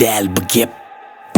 değil bu gep.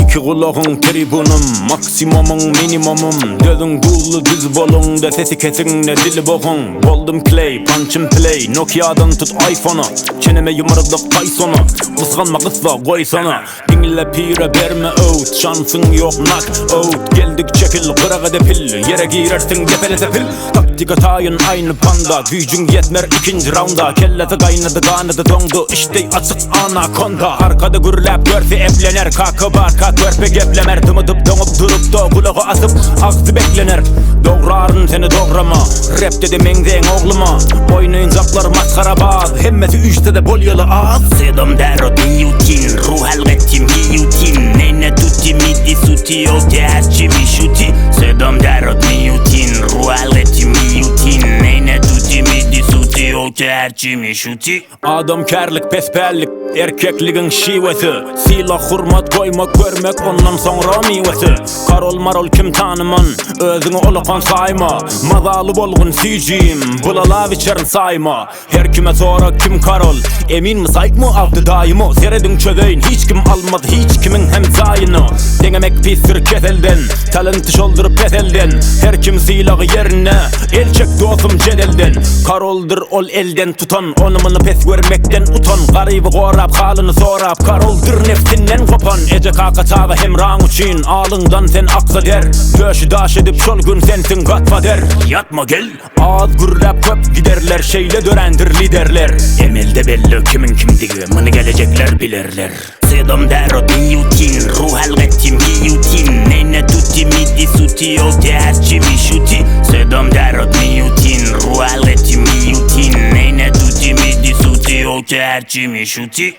İki kulağın tribunum, maksimumum minimumum. Dözün dullu düz bolun da sesi kesin ne dili bokun. Boldum clay, punch and play, Nokia'dan tut iPhone'u. Çeneme yumurluk Tyson'u, kıskanma kısla koy sana. Dinle pire verme out, şansın yok knock out. Geldik çekil kırağa depil, yere girersin depele tepil. Taktik atayın aynı panda, gücün yetmer ikinci rounda. Kellesi kaynadı kanadı dondu, işte açık anakonda. Arkada gürlep görse evlener, kakı barka körpe geplemer. Tımatıp donup durup da kulağı asıp ağzı beklenir. Doğrarın seni doğrama, rap dedi mengden oğluma. Oynayıncaklar maskara baz, hemmesi üçte de bol yılı az. Sedam dero diyutin, ruh halgettim giyutin. Neyne tutti midi suti, o tercimi şuti. Sedam dero diyutin, ruh halgettim giyutin. Neyne tutti midi suti, o tercimi şuti. Adam kerlik pesperlik, erkekliğin şivesi. Silah hurmat koymak görmek ondan sonra mivesi. Karol marol kim tanıman, özünü olukan sayma. Mazalı bolgun sicim, bulala biçerin sayma. Her kime sonra kim karol, emin mi sayk mı aldı daimı. Seredin çözeyin, hiç kim almadı hiç kimin hem zayını. Denemek pistir keselden, talenti şoldurup peselden. Her kim silahı yerine, el çek dostum cedelden. Karoldur ol elden tutan, onumunu pes görmekten utan. Garibı korap, halını sorap, karoldur nefsinden kopan. Ece kaka çağı hem rang uçin, alından sen aksa der. Döşü daş edip şol gün sensin gatfader. Yatma gel, ağız gürlep köp giderler. Şeyle dörendir liderler. Emelde belli kimin kimdiği, mını gelecekler bilirler. Sedam dero diyutin, ruh halgettim giyutin. Neyne tutti midi suti, o tercimi şuti. Sedam dero diyutin, ruh halgettim giyutin. Neyne tutti midi suti, o tercimi şuti.